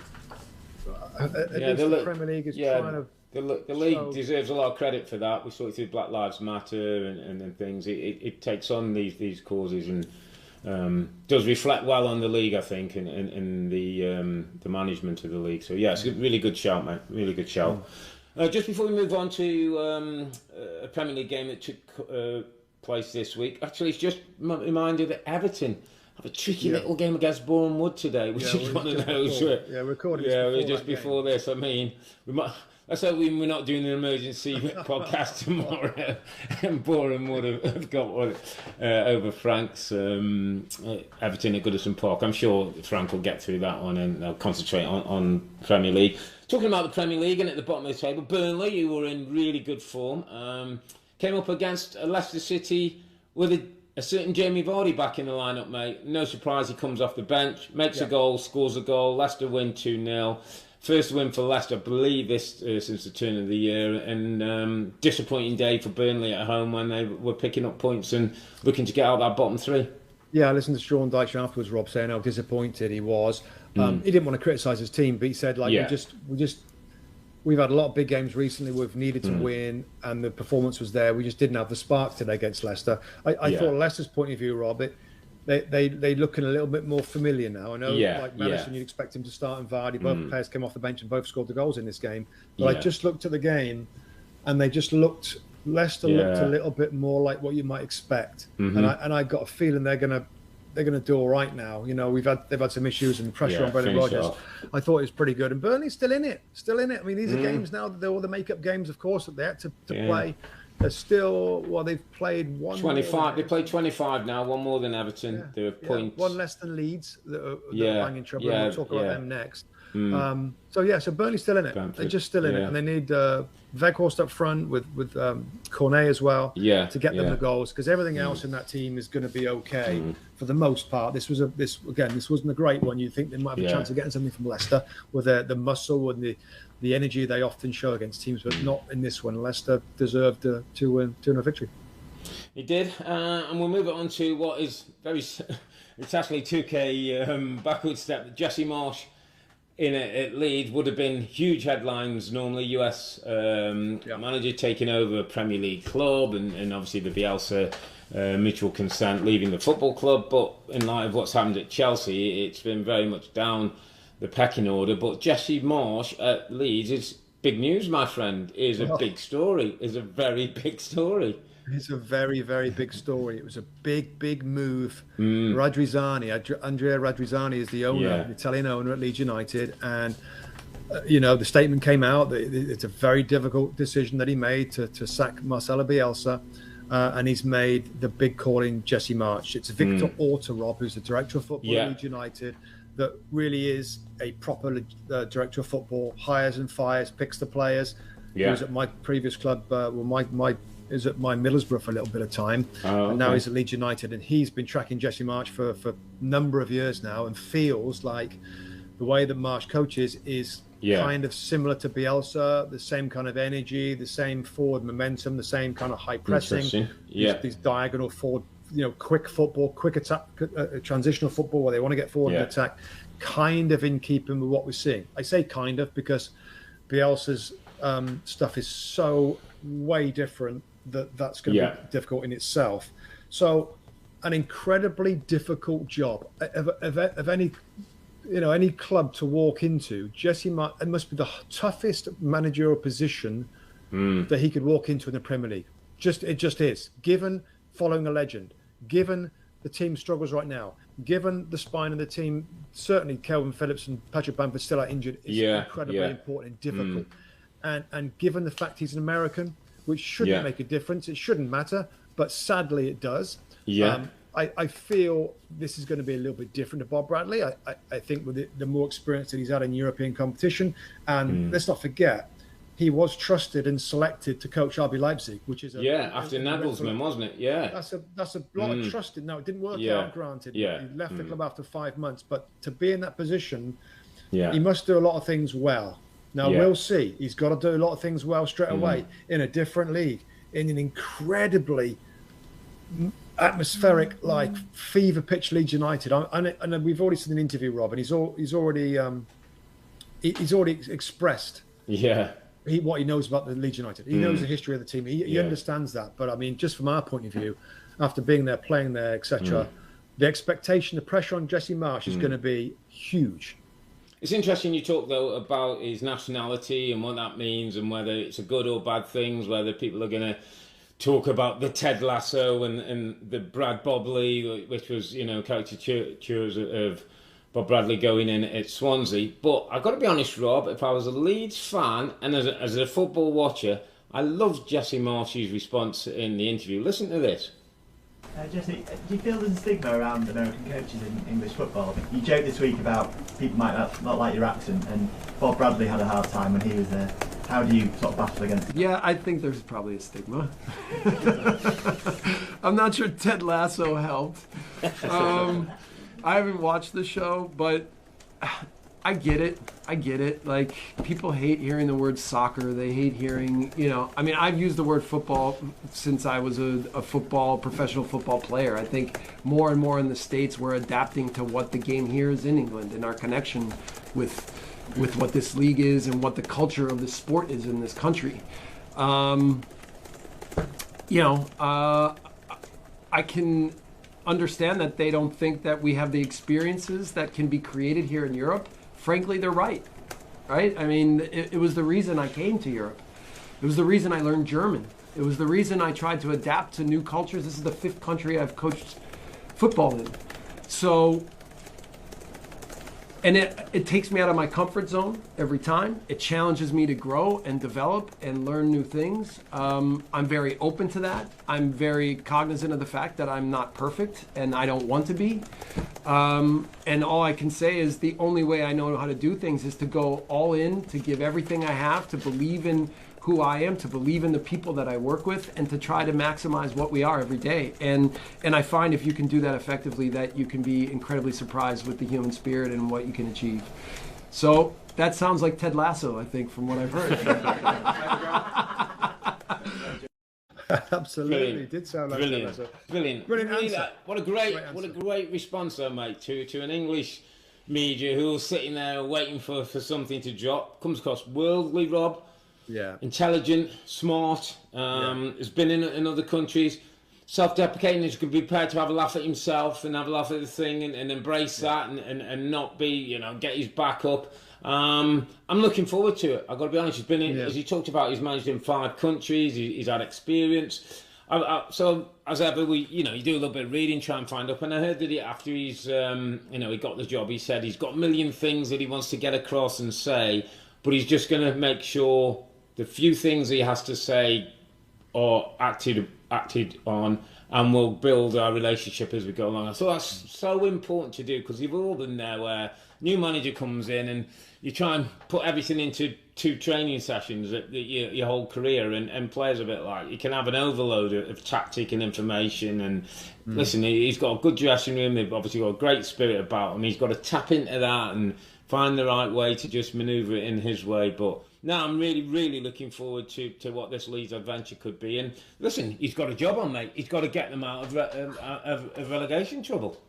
at least the Premier League is trying to... The league deserves a lot of credit for that. We saw it through Black Lives Matter and things. It takes on these causes and does reflect well on the league, I think, and the management of the league. So yeah, it's a really good shout, mate. Really good shout. Just before we move on to a Premier League game that took place this week, actually, it's just reminded that Everton have a tricky little game against Bournemouth today, which is one of those. Recording. Yeah, just before this. I mean, Let's hope we're not doing an emergency podcast tomorrow. And Boreham would have got one over Frank's Everton at Goodison Park. I'm sure Frank will get through that one and they'll concentrate on Premier League. Talking about the Premier League, and at the bottom of the table, Burnley, who were in really good form, came up against Leicester City with a certain Jamie Vardy back in the lineup, mate. No surprise, he comes off the bench, makes a goal, scores a goal. Leicester win 2-0. First win for Leicester, I believe, this since the turn of the year, and disappointing day for Burnley at home when they were picking up points and looking to get out that bottom three. Yeah, I listened to Sean Dyche afterwards, Rob, saying how disappointed he was. He didn't want to criticise his team, but he said, like, we've had a lot of big games recently. We've needed to win, and the performance was there. We just didn't have the spark today against Leicester. I thought Leicester's point of view, Rob, they looking a little bit more familiar now. I know, like Madison, you'd expect him to start, and Vardy. Both players came off the bench and both scored the goals in this game. But I just looked at the game, and Leicester looked a little bit more like what you might expect. And I got a feeling they're gonna do all right now. You know, they've had some issues and pressure on Brendan Rodgers. I thought it was pretty good, and Burnley's still in it. I mean, these are games now. They're all the make-up games, of course, that they had to play. They're still, they've played 25. They played 25 now, one more than Everton. They're a point. One less than Leeds that are banging trouble. We'll talk about them next. So Burnley's still in it. Bamford, they're just still in it, and they need Weghorst up front with Cornet as well to get them the goals, because everything else in that team is going to be okay for the most part. This wasn't a great one. You think they might have a chance of getting something from Leicester with the muscle and the energy they often show against teams, but not in this one. Leicester deserved a 2-0 victory. He did, and we'll move it on to what is it's actually took a backward step. Jesse Marsch at Leeds would have been huge headlines normally. US manager taking over a Premier League club, and obviously the Bielsa mutual consent leaving the football club. But in light of what's happened at Chelsea, it's been very much down the pecking order. But Jesse Marsch at Leeds is big news, my friend. Is a big story. Is a very big story. It's a very, very big story. It was a big, big move. Andrea Radrizzani is the owner, the Italian owner at Leeds United. And, the statement came out that it's a very difficult decision that he made to sack Marcelo Bielsa. And he's made the big call in Jesse Marsch. It's Victor Orta, Rob, who's the director of football at Leeds United, that really is a proper director of football, hires and fires, picks the players. He was at my previous club, is at my Middlesbrough for a little bit of time, and now he's at Leeds United, and he's been tracking Jesse Marsch for a number of years now, and feels like the way that Marsch coaches is kind of similar to Bielsa, the same kind of energy, the same forward momentum, the same kind of high pressing, these diagonal forward, quick football, quick attack, transitional football where they want to get forward and attack, kind of in keeping with what we're seeing. I say kind of because Bielsa's stuff is so way different that's going to be difficult in itself. So an incredibly difficult job of any club to walk into. Jesse Marsch, it must be the toughest managerial position that he could walk into in the Premier League. It just is, given following a legend, given the team struggles right now, given the spine of the team. Certainly Kelvin Phillips and Patrick Bamford still are injured. It's incredibly important and difficult. And given the fact he's an American, which shouldn't make a difference, it shouldn't matter, but sadly it does. I feel this is going to be a little bit different to Bob Bradley. I think with the more experience that he's had in European competition, and let's not forget, he was trusted and selected to coach RB Leipzig, which is after Nagelsmann, wasn't it? That's a lot of trust. Now it didn't work out, granted. He left the club after 5 months, but to be in that position, he must do a lot of things well. Now, we'll see. He's got to do a lot of things well straight away in a different league, in an incredibly atmospheric, fever pitch Leeds United. And we've already seen an interview, Rob, and he's already expressed what he knows about the Leeds United. He knows the history of the team. He understands that. But, I mean, just from our point of view, after being there, playing there, etc., the expectation, the pressure on Jesse Marsch is going to be huge. It's interesting you talk, though, about his nationality and what that means and whether it's a good or bad thing, whether people are going to talk about the Ted Lasso and the Brad Bobley, which was, caricatures of Bob Bradley going in at Swansea. But I've got to be honest, Rob, if I was a Leeds fan and as a football watcher, I loved Jesse Marsch's response in the interview. Listen to this. Jesse, do you feel there's a stigma around American coaches in English football? You joked this week about people might not like your accent, and Bob Bradley had a hard time when he was there. How do you sort of battle against it? Yeah, I think there's probably a stigma. I'm not sure Ted Lasso helped. I haven't watched the show, but I get it. Like, people hate hearing the word soccer. They hate hearing, I mean, I've used the word football since I was a professional football player. I think more and more in the States, we're adapting to what the game here is in England and our connection with what this league is and what the culture of the sport is in this country. I can understand that they don't think that we have the experiences that can be created here in Europe. Frankly, they're right? I mean, it was the reason I came to Europe. It was the reason I learned German. It was the reason I tried to adapt to new cultures. This is the 5th country I've coached football in. So, and it takes me out of my comfort zone every time. It challenges me to grow and develop and learn new things. I'm very open to that. I'm very cognizant of the fact that I'm not perfect and I don't want to be. And all I can say is the only way I know how to do things is to go all in, to give everything I have, to believe in who I am, to believe in the people that I work with, and to try to maximize what we are every day. And I find if you can do that effectively, that you can be incredibly surprised with the human spirit and what you can achieve. So that sounds like Ted Lasso, I think, from what I've heard. Absolutely, it did sound like brilliant. Ted Lasso. Brilliant. Answer. What a great response, though, mate, to an English media who's sitting there waiting for something to drop. Comes across worldly, Rob. Yeah. Intelligent, smart, has been in other countries, self-deprecating, is going to be prepared to have a laugh at himself and have a laugh at the thing and embrace that and not be, get his back up. I'm looking forward to it. I've got to be honest, he's been in, as he talked about, he's managed in 5 countries, he's had experience. So as ever, you do a little bit of reading, try and find up. And I heard that after he's, he got the job, he said he's got a million things that he wants to get across and say, but he's just going to make sure the few things he has to say are acted on, and we'll build our relationship as we go along. I thought that's so important to do, because you've all been there where new manager comes in and you try and put everything into 2 training sessions your whole career, and players are a bit like, you can have an overload of tactic and information. And listen, he's got a good dressing room, they've obviously got a great spirit about him. He's got to tap into that and find the right way to just manoeuvre it in his way. But no, I'm really, really looking forward to what this Leeds adventure could be. And listen, he's got a job on, mate. He's got to get them out of relegation trouble.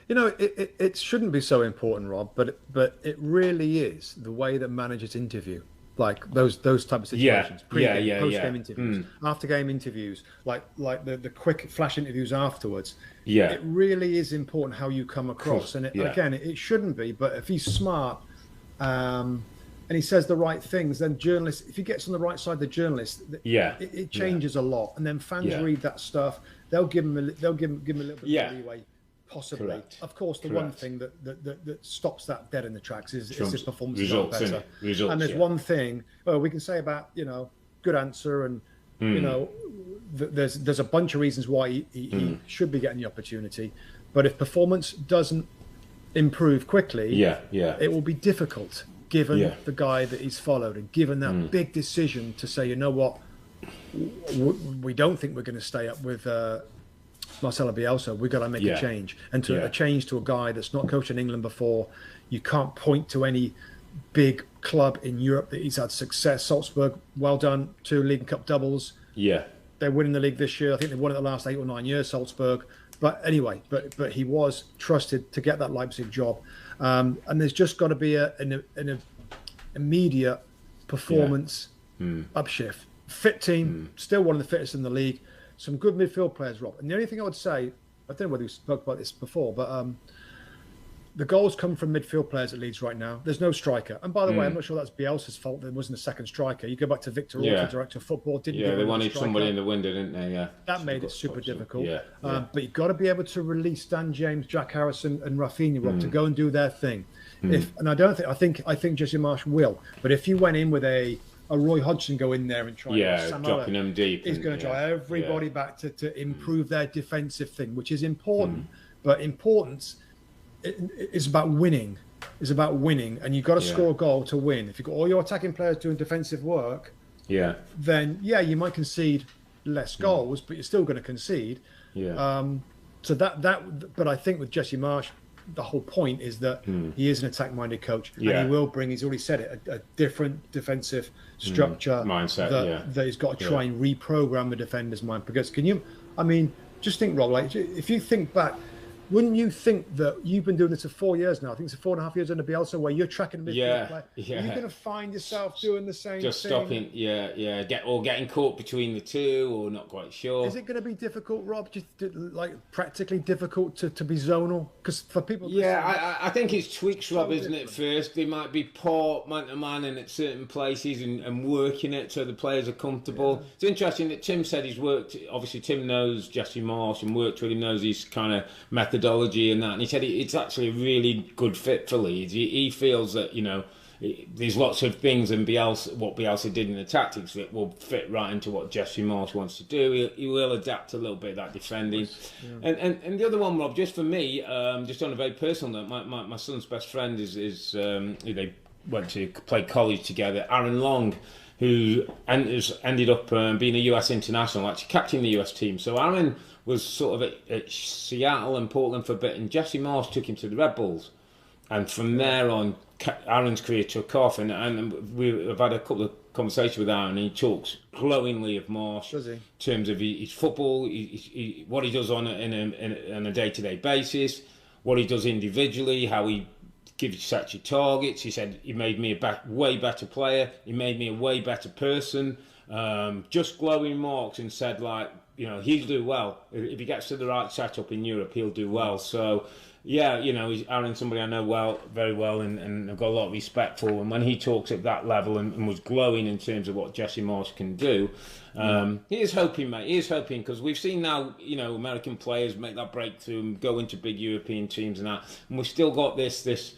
It shouldn't be so important, Rob, but it really is the way that managers interview, like those type of situations. Pre-game, post-game interviews, after-game interviews, like the quick flash interviews afterwards. Yeah, it really is important how you come across. And again, it shouldn't be, but if he's smart, and he says the right things, then journalists, if he gets on the right side of the journalist, it changes a lot. And then fans read that stuff, they'll give him a little bit of leeway, possibly. Correct. Of course, the one thing that stops that dead in the tracks is his performance is not better. And there's one thing we can say about good answer, and there's a bunch of reasons why he should be getting the opportunity, but if performance doesn't improve quickly, it will be difficult. Given the guy that he's followed, and given that big decision to say, you know what, we don't think we're going to stay up with Marcelo Bielsa. We've got to make a change, and a change to a guy that's not coached in England before. You can't point to any big club in Europe that he's had success. Salzburg, well done, 2 League Cup doubles. Yeah, they're winning the league this year. I think they've won it the last 8 or 9 years, Salzburg. But anyway, but he was trusted to get that Leipzig job. And there's just got to be an immediate performance upshift. Fit team, still one of the fittest in the league. Some good midfield players, Rob. And the only thing I would say, I don't know whether we spoke about this before, but the goals come from midfield players at Leeds right now. There's no striker. And by the way, I'm not sure that's Bielsa's fault there wasn't a second striker. You go back to Victor Orta, director of football, didn't they wanted somebody in the window, didn't they? Yeah. That made it super difficult. But you've got to be able to release Dan James, Jack Harrison and Rafinha, Rob, to go and do their thing. And I think Jesse Marsch will. But if you went in with a Roy Hodgson go in there and try dropping them deep. He's going to try everybody back to improve their defensive thing, which is important. But importance is about winning. It's about winning, and you've got to score a goal to win. If you've got all your attacking players doing defensive work, then you might concede less goals, but you're still going to concede. So but I think with Jesse Marsch, the whole point is that he is an attack-minded coach, and he will bring. He's already said it, a different defensive structure mindset. That he's got to try and reprogram the defender's mind. Because just think, Rob. Like, if you think back. Wouldn't you think that you've been doing this for 4 years now? I think it's 4.5 years under Bielsa, where you're tracking the midfield play. You're going to find yourself doing the same just thing. Stopping, getting caught between the two, or not quite sure. Is it going to be difficult, Rob? Practically difficult to be zonal? Because for people, I think it's tweaks, Rob, isn't it? First, they might be poor man-to-man in at certain places and working it so the players are comfortable. It's interesting that Tim said he's worked. Obviously, Tim knows Jesse Marsch and worked with him, knows his kind of methodology and that, and he said it's actually a really good fit for Leeds. He feels that there's lots of things in what Bielsa did in the tactics that will fit right into what Jesse Marsch wants to do. He will adapt a little bit of that defending. And the other one, Rob, just for me, just on a very personal note, my son's best friend is they went to play college together, Aaron Long, who ended up being a US international, actually captaining the US team. So Aaron was sort of at Seattle and Portland for a bit, and Jesse Marsch took him to the Red Bulls. And from there on, Aaron's career took off, and we've had a couple of conversations with Aaron, and he talks glowingly of Marsch in terms of his football, what he does on a day-to-day basis, what he does individually, how he gives such a targets. He said he made me a way better player, he made me a way better person, just glowing marks, and said, like, he'll do well. If he gets to the right setup in Europe, he'll do well. So, Aaron's somebody I know very well, and I've got a lot of respect for. And when he talks at that level and was glowing in terms of what Jesse Marsch can do, he is hoping, mate. He is hoping, because we've seen now, American players make that breakthrough and go into big European teams and that, and we've still got this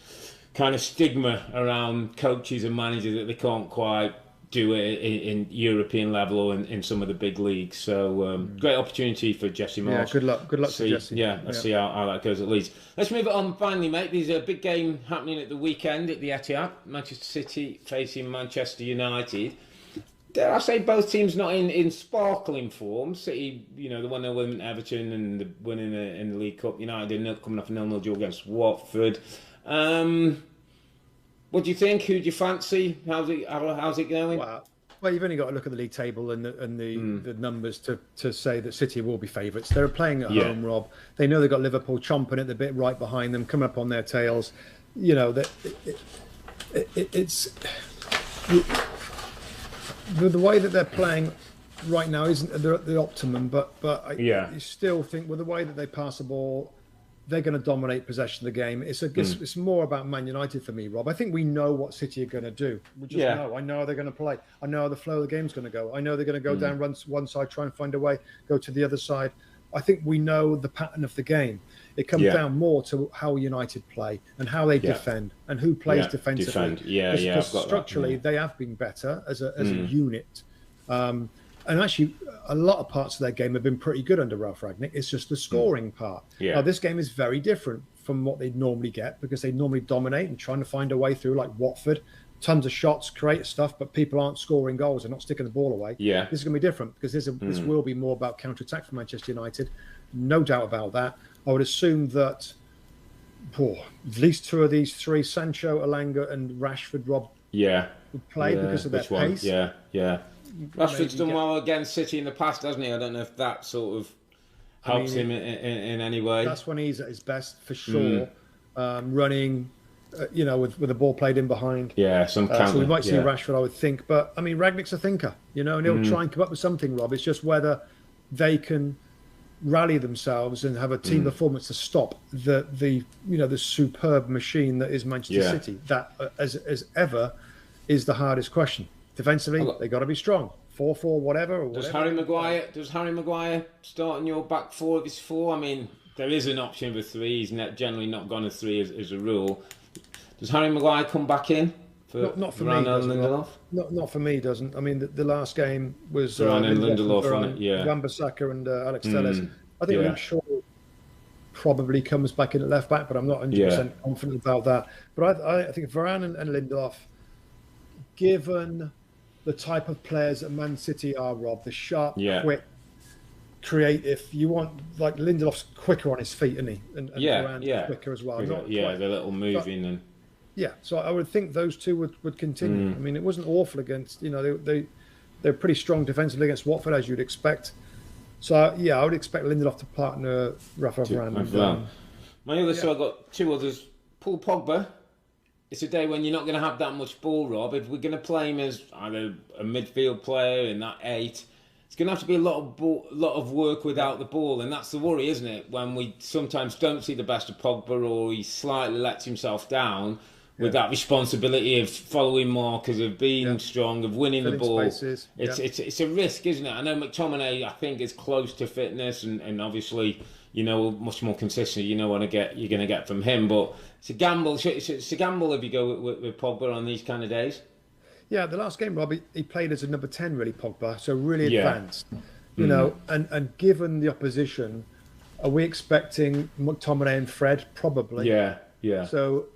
kind of stigma around coaches and managers that they can't quite do it in European level or in some of the big leagues. So great opportunity for Jesse Marsch. Yeah, good luck to Jesse. Let's see how that goes at Leeds. Let's move it on finally, mate. There's a big game happening at the weekend at the Etihad. Manchester City facing Manchester United. Dare I say both teams not in sparkling form. City, the 1-0 win at Everton and the win in the League Cup. United coming off a 0-0 draw against Watford. What do you think? Who do you fancy? How's it going? Well, you've only got to look at the league table and the numbers to say that City will be favourites. They're playing at home, Rob. They know they've got Liverpool chomping at the bit right behind them, coming up on their tails. It's the way that they're playing right now isn't the optimum, but you still think with the way that they pass the ball, they're going to dominate possession of the game. It's more about Man United for me, Rob. I think we know what City are going to do. We just know. I know how they're going to play. I know how the flow of the game's going to go. I know they're going to go down one side, try and find a way, go to the other side. I think we know the pattern of the game. It comes down more to how United play and how they defend and who plays defensively. Because structurally, they have been better as a unit. And actually, a lot of parts of their game have been pretty good under Ralph Rangnick. It's just the scoring part. Now, this game is very different from what they'd normally get, because they normally dominate and trying to find a way through, like Watford. Tons of shots, creative stuff, but people aren't scoring goals. They're not sticking the ball away. This is going to be different, because this will be more about counter-attack for Manchester United. No doubt about that. I would assume that at least two of these three, Sancho, Elanga and Rashford, Rob, would play because of their pace. Rashford's done well against City in the past, hasn't he? I don't know if that sort of helps him in any way. That's when he's at his best, for sure. Running, with the ball played in behind. So we might see Rashford, I would think. But, Rangnick's a thinker, and he'll try and come up with something, Rob. It's just whether they can rally themselves and have a team performance to stop the superb machine that is Manchester City. That as ever is the hardest question. Defensively, they got to be strong. 4-4, whatever. Does Harry Maguire start in your back four of his four? I mean, there is an option with three. He's generally not gone to three as a rule. Does Harry Maguire come back in? Not for me. Lindelof? Not for me. He doesn't. I mean, the last game was Lindelof on it. Yeah. Wan-Bissaka and Alex Telles. I think Luke Shaw probably comes back in at left back, but I'm not 100% confident about that. But I think Varane and Lindelof, given the type of players that Man City are, Rob, the sharp, quick, creative. You want, like, Lindelof's quicker on his feet, isn't he? And Varane's quicker as well. The little moving and. Yeah, so I would think those two would continue. I mean, it wasn't awful against, they're pretty strong defensively against Watford, as you'd expect. So, I would expect Lindelof to partner Rafa Varane. So I've got two others. Paul Pogba. It's a day when you're not going to have that much ball, Rob. If we're going to play him as either a midfield player in that 8, it's going to have to be a lot of work without the ball, and that's the worry, isn't it? When we sometimes don't see the best of Pogba, or he slightly lets himself down with that responsibility of following markers, of being strong, of winning the ball. Spaces. It's a risk, isn't it? I know McTominay, I think, is close to fitness, and obviously, much more consistent. You're going to get from him, but it's a gamble. It's a gamble if you go with Pogba on these kind of days. Yeah, the last game, Robbie, he played as a number 10, really, Pogba, so really advanced. And given the opposition, are we expecting McTominay and Fred? Probably. Yeah. So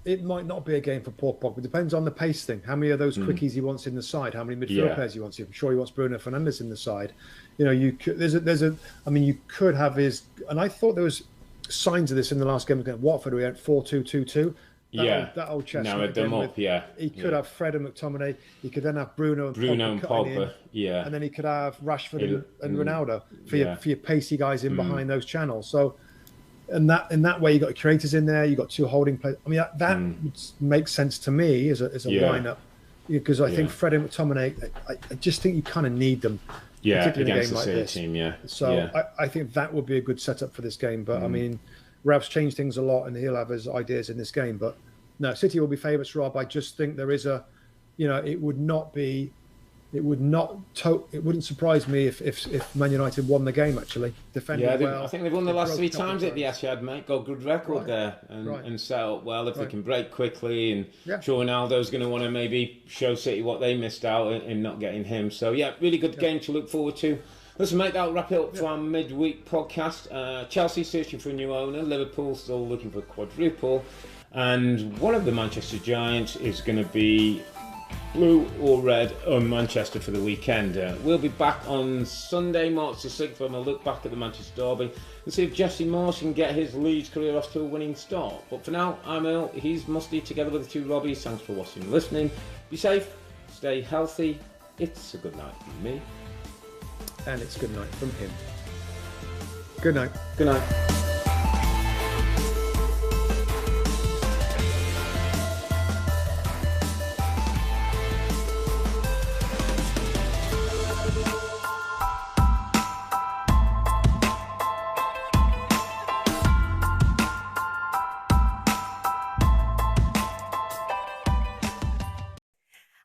it might not be a game for Paul Pogba. It depends on the pace thing. How many of those quickies he wants in the side? How many midfield players he wants? I'm sure he wants Bruno Fernandes in the side. You could, you could have his, and I thought there was signs of this in the last game against Watford. We had 4-2-2-2. That old chestnut. Narrowed them up. He could have Fred and McTominay. He could then have Bruno and Pogba. And then he could have Rashford and Ronaldo for your pacey guys in behind those channels. So, in that way, you got creators in there. You got two holding players. I mean, that makes sense to me as a lineup, because I think Fred and McTominay. I just think you kind of need them. Particularly against in a game the like team. So I think that would be a good setup for this game. But I mean, Ralph's changed things a lot, and he'll have his ideas in this game. But no, City will be favourites, Rob. I just think there is it wouldn't surprise me if Man United won the game, actually. Defending well. I think they've won the last 3 times at the Etihad, mate. Got a good record there and set up well. If they can break quickly, and sure, Ronaldo's going to want to maybe show City what they missed out in not getting him. So, really good game to look forward to. Listen, mate, that'll wrap it up for our midweek podcast. Chelsea searching for a new owner. Liverpool still looking for a quadruple. And one of the Manchester Giants is going to be blue or red on Manchester for the weekend. We'll be back on Sunday, March the 6th, when we'll look back at the Manchester Derby and see if Jesse Marsch can get his Leeds career off to a winning start. But for now, I'm Earle, he's Mustoe, together with the 2 Robbies. Thanks for watching and listening. Be safe, stay healthy. It's a good night from me. And it's good night from him. Good night. Good night.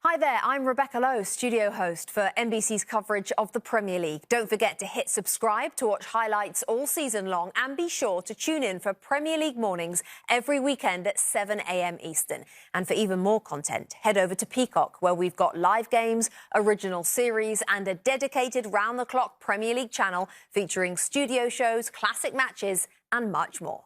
Hi there, I'm Rebecca Lowe, studio host for NBC's coverage of the Premier League. Don't forget to hit subscribe to watch highlights all season long, and be sure to tune in for Premier League mornings every weekend at 7 a.m. Eastern. And for even more content, head over to Peacock, where we've got live games, original series and a dedicated round-the-clock Premier League channel featuring studio shows, classic matches and much more.